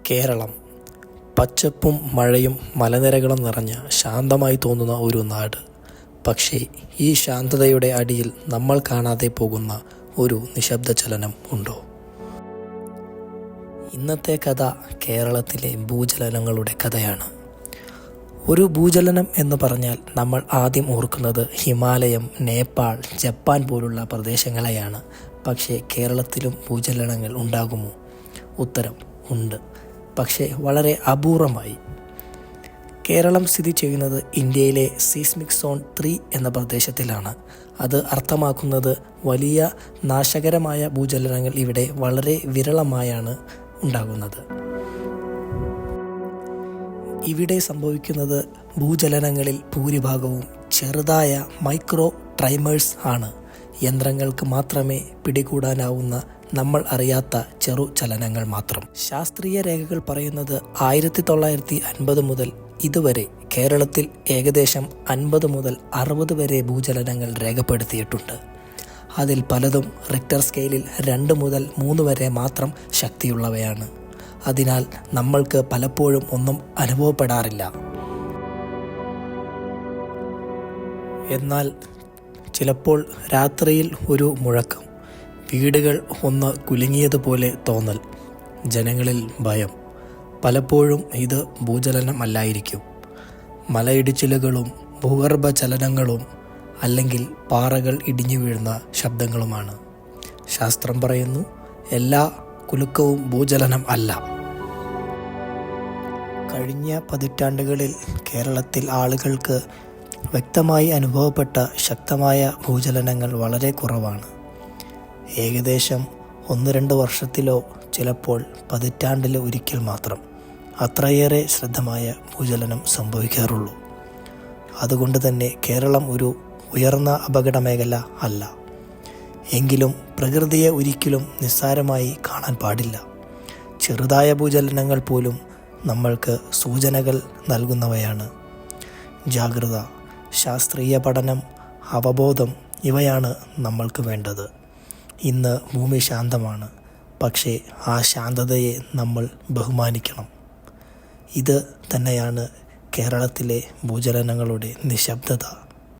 കേരളം പച്ചപ്പും മഴയും മലനിരകളും നിറഞ്ഞ ശാന്തമായി തോന്നുന്ന ഒരു നാട്. പക്ഷേ ഈ ശാന്തതയുടെ അടിയിൽ നമ്മൾ കാണാതെ പോകുന്ന ഒരു നിശബ്ദ ചലനം ഉണ്ടോ? ഇന്നത്തെ കഥ കേരളത്തിലെ ഭൂചലനങ്ങളുടെ കഥയാണ്. ഒരു ഭൂചലനം എന്ന് പറഞ്ഞാൽ നമ്മൾ ആദ്യം ഓർക്കുന്നത് ഹിമാലയം, നേപ്പാൾ, ജപ്പാൻ പോലുള്ള പ്രദേശങ്ങളെയാണ്. പക്ഷേ കേരളത്തിലും ഭൂചലനങ്ങൾ ഉണ്ടാകുമോ? ഉത്തരം ഉണ്ട്, പക്ഷേ വളരെ അപൂർവമായി. കേരളം സ്ഥിതി ചെയ്യുന്നത് ഇന്ത്യയിലെ സീസ്മിക് സോൺ 3 എന്ന പ്രദേശത്തിലാണ്. അത് അർത്ഥമാക്കുന്നത് വലിയ നാശകരമായ ഭൂചലനങ്ങൾ ഇവിടെ വളരെ വിരളമായാണ് ഉണ്ടാകുന്നത്. ഇവിടെ സംഭവിക്കുന്നത് ഭൂചലനങ്ങളിൽ ഭൂരിഭാഗവും ചെറുതായ മൈക്രോ ട്രൈമേഴ്സ് ആണ്. യന്ത്രങ്ങൾക്ക് മാത്രമേ പിടികൂടാനാവുന്ന നമ്മൾ അറിയാത്ത ചെറു ചലനങ്ങൾ മാത്രം. ശാസ്ത്രീയ രേഖകൾ പറയുന്നത് 1950 മുതൽ ഇതുവരെ കേരളത്തിൽ ഏകദേശം 50 മുതൽ 60 വരെ ഭൂചലനങ്ങൾ രേഖപ്പെടുത്തിയിട്ടുണ്ട്. അതിൽ പലതും റിക്ടർ സ്കെയിലിൽ 2 മുതൽ 3 വരെ മാത്രം ശക്തിയുള്ളവയാണ്. അതിനാൽ നമ്മൾക്ക് പലപ്പോഴും ഒന്നും അനുഭവപ്പെടാറില്ല. എന്നാൽ ചിലപ്പോൾ രാത്രിയിൽ ഒരു മുഴക്കം, വീടുകൾ ഒന്ന് കുലുങ്ങിയതുപോലെ തോന്നൽ, ജനങ്ങളിൽ ഭയം. പലപ്പോഴും ഇത് ഭൂചലനം അല്ലായിരിക്കും, മലയിടിച്ചിലുകളും ഭൂഗർഭ ചലനങ്ങളും അല്ലെങ്കിൽ പാറകൾ ഇടിഞ്ഞു വീഴുന്ന ശബ്ദങ്ങളുമാണ്. ശാസ്ത്രം പറയുന്നു, എല്ലാ കുലുക്കവും ഭൂചലനം അല്ല. കഴിഞ്ഞ പതിറ്റാണ്ടുകളിൽ കേരളത്തിൽ ആളുകൾക്ക് വ്യക്തമായി അനുഭവപ്പെട്ട ശക്തമായ ഭൂചലനങ്ങൾ വളരെ കുറവാണ്. ഏകദേശം 1-2 വർഷത്തിലോ ചിലപ്പോൾ പതിറ്റാണ്ടിലോ ഒരിക്കൽ മാത്രം അത്രയേറെ ശ്രദ്ധമായ ഭൂചലനം സംഭവിക്കാറുള്ളൂ. അതുകൊണ്ട് തന്നെ കേരളം ഒരു ഉയർന്ന അപകട മേഖല അല്ല. എങ്കിലും പ്രകൃതിയെ ഒരിക്കലും നിസ്സാരമായി കാണാൻ പാടില്ല. ചെറുതായ ഭൂചലനങ്ങൾ പോലും നമ്മൾക്ക് സൂചനകൾ നൽകുന്നവയാണ്. ജാഗ്രത, ശാസ്ത്രീയ പഠനം, അവബോധം ഇവയാണ് നമ്മൾക്ക് വേണ്ടത്. ഇന്ന് ഭൂമി ശാന്തമാണ്, പക്ഷേ ആ ശാന്തതയെ നമ്മൾ ബഹുമാനിക്കണം. ഇത് തന്നെയാണ് കേരളത്തിലെ ഭൂചലനങ്ങളുടെ നിശബ്ദത.